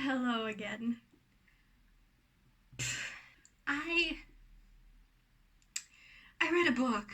Hello again. I I read a book.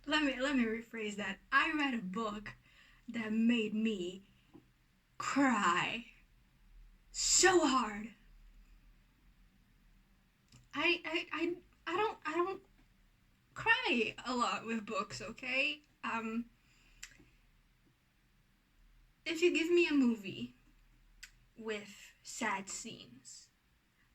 let me rephrase that. I read a book that made me cry so hard. I don't cry a lot with books, okay? If you give me a movie with sad scenes,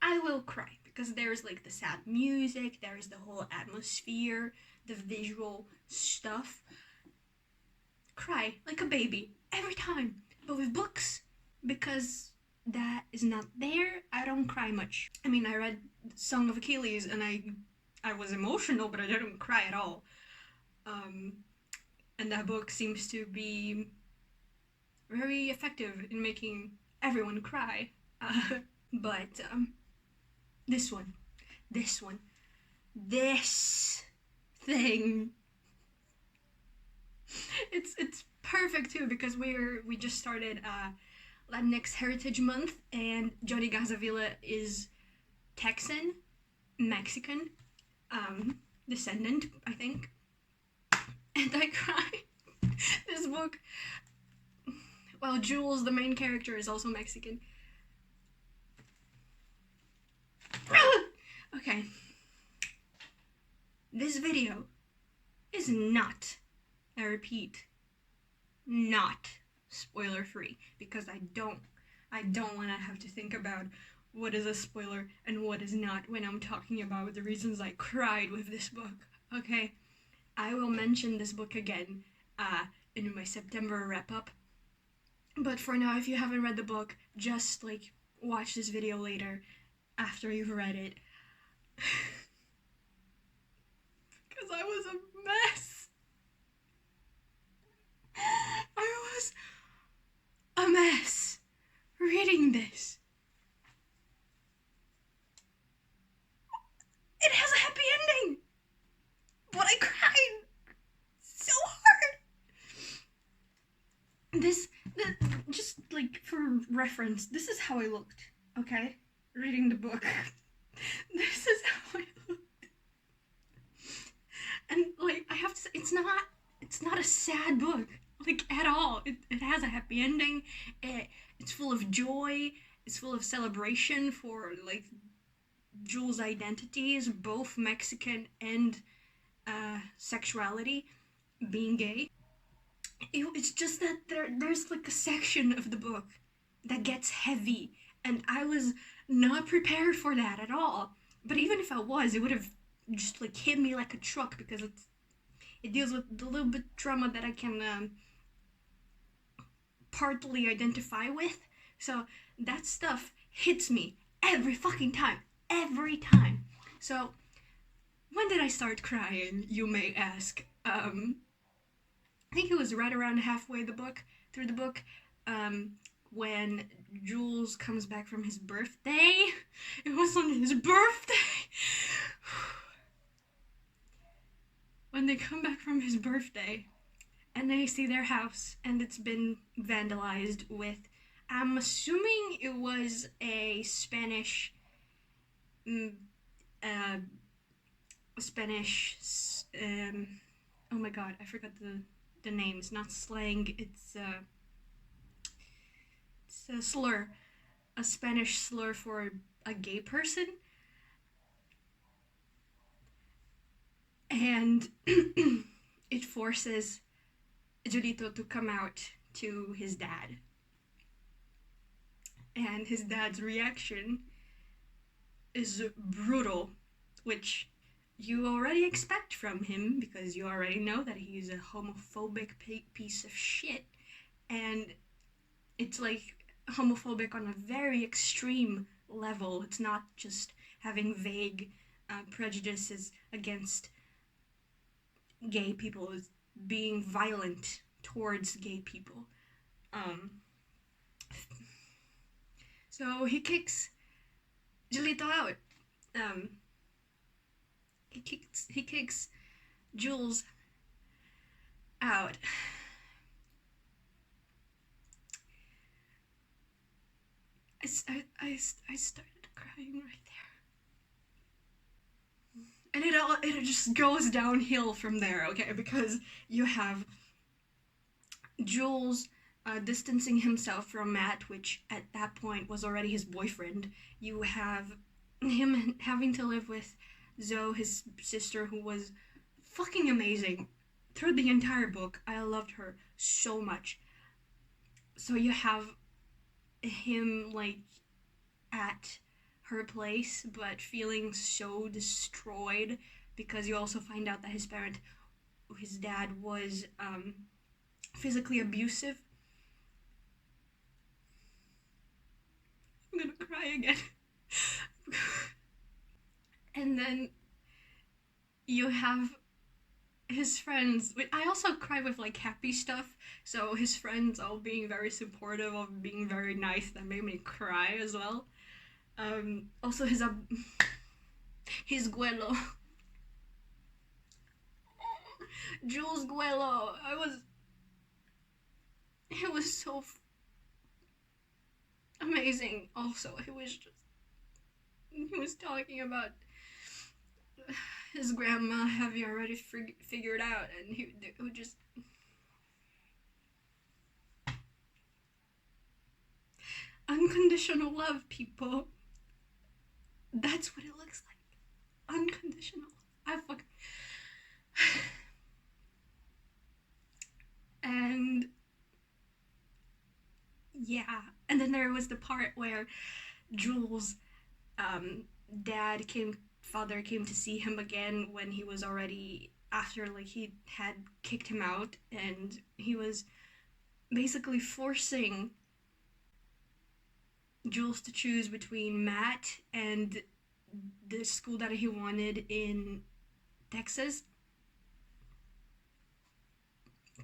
I will cry because there's like the sad music, there's the whole atmosphere, the visual stuff. Cry like a baby every time. But with books, because that is not there, I don't cry much. I mean, I read Song of Achilles and I was emotional, but I didn't cry at all. Um, and that book seems to be very effective in making everyone cry. Uh, but this one, this one, this thing. It's perfect too because we just started Latinx Heritage Month, and Johnny Gazavilla is Texan, Mexican, descendant, I think. And I cried. This book, well, Jules, the main character, is also Mexican. Okay. This video is not, I repeat, not spoiler free because I don't want to have to think about what is a spoiler and what is not when I'm talking about the reasons I cried with this book. Okay, I will mention this book again in my September wrap up. But for now, if you haven't read the book, just like watch this video later after you've read it. Because I was a mess. I was a mess reading this. It has a happy ending, but I cried so hard. Just like for reference, this is how I looked, okay? Reading the book. This is how I looked. And like, I have to say, it's not a sad book, like at all. It has a happy ending. It's full of joy. It's full of celebration for like Jules' identities, both Mexican and sexuality, being gay. It's just that there's like a section of the book that gets heavy, and I was not prepared for that at all. But even if I was, it would have just like hit me like a truck because it deals with the little bit trauma that I can partly identify with. So that stuff hits me every fucking time, every time. So when did I start crying? You may ask. I think it was right around halfway through the book, when Jules comes back from his birthday. It was on his birthday. When they come back from his birthday and they see their house and it's been vandalized with, I'm assuming it was a uh, Spanish, oh my god, I forgot the name. It's not slang, it's a slur, a Spanish slur for a gay person. And it forces Julito to come out to his dad. And his dad's reaction is brutal, which you already expect from him because you already know that he's a homophobic piece of shit. And it's like homophobic on a very extreme level. It's not just having vague prejudices against gay people, it's being violent towards gay people. So he kicks Julito out. He kicks Jules out. I started crying right there, and it just goes downhill from there. Okay, because you have Jules distancing himself from Matt, which at that point was already his boyfriend. You have him having to live with Zoe, his sister, who was fucking amazing through the entire book. I loved her so much. So you have him like at her place, but feeling so destroyed because you also find out that his dad, was physically abusive. I'm gonna cry again. And then you have his friends. I also cry with like happy stuff, so his friends all being very supportive of being very nice, that made me cry as well. Also his Guelo. Jules Guelo. It was so amazing. Also, he was talking about his grandma having already figured out, and it would just unconditional love, people. That's what it looks like. Unconditional. I fuck. And yeah, and then there was the part where Jules' um, father came to see him again when he was already, after like he had kicked him out, and he was basically forcing Jules to choose between Matt and the school that he wanted in Texas.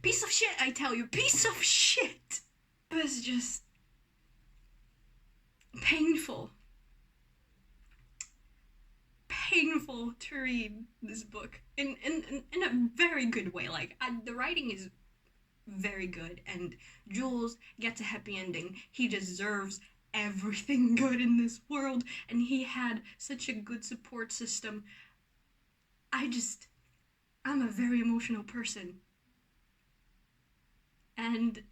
Piece of shit, I tell you, piece of shit. It was just painful to read this book in a very good way. Like, the writing is very good, and Jules gets a happy ending. He deserves everything good in this world, and he had such a good support system. I'm a very emotional person, and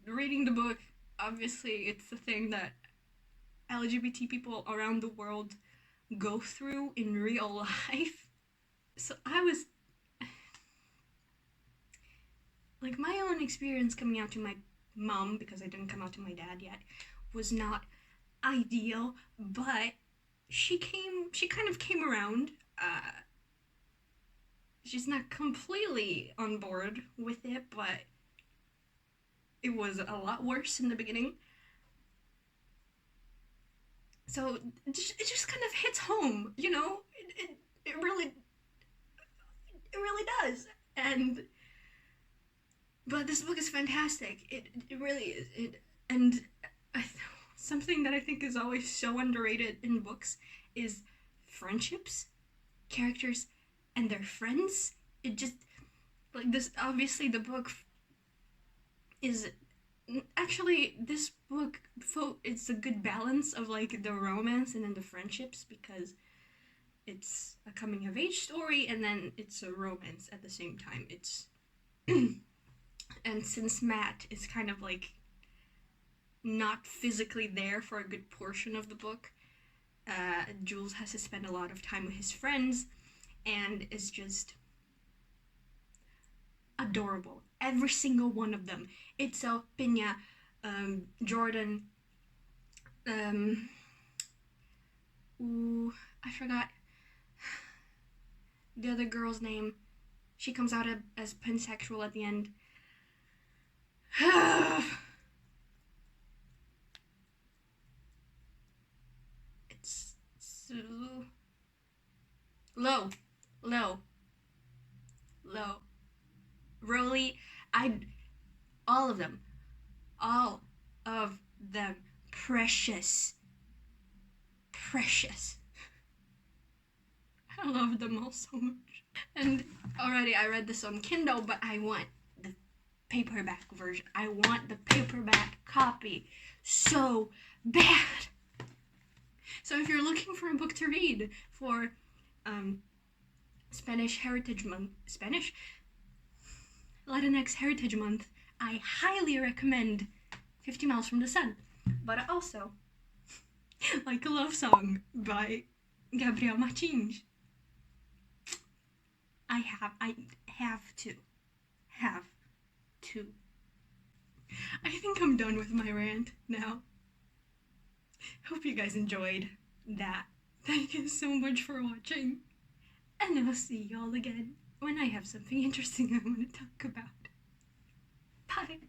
reading the book, obviously it's the thing that LGBT people around the world go through in real life. So I was like, my own experience coming out to my mom, because I didn't come out to my dad yet, was not ideal, but she kind of came around. She's not completely on board with it, but it was a lot worse in the beginning. So it just kind of hits home, you know? It really does. But this book is fantastic. It really is. And something that I think is always so underrated in books is friendships, characters, and their friends. It just, like, this, obviously the book is, actually, this book, it's a good balance of like the romance and then the friendships, because it's a coming of age story and then it's a romance at the same time. It's and since Matt is kind of like not physically there for a good portion of the book, Jules has to spend a lot of time with his friends, and it's just adorable. Every single one of them. Itzel, Pinya, Jordan, I forgot the other girl's name. She comes out as pansexual at the end. It's so low. Roly, all of them, precious. I love them all so much. And already I read this on Kindle, but I want the paperback version. I want the paperback copy so bad. So if you're looking for a book to read for Spanish Heritage Month, Latinx Heritage Month, I highly recommend 50 Miles from the Sun. But also, Like a Love Song by Gabriel Martins. I have to. I think I'm done with my rant now. Hope you guys enjoyed that. Thank you so much for watching. And I'll see y'all again when I have something interesting I want to talk about. Bye!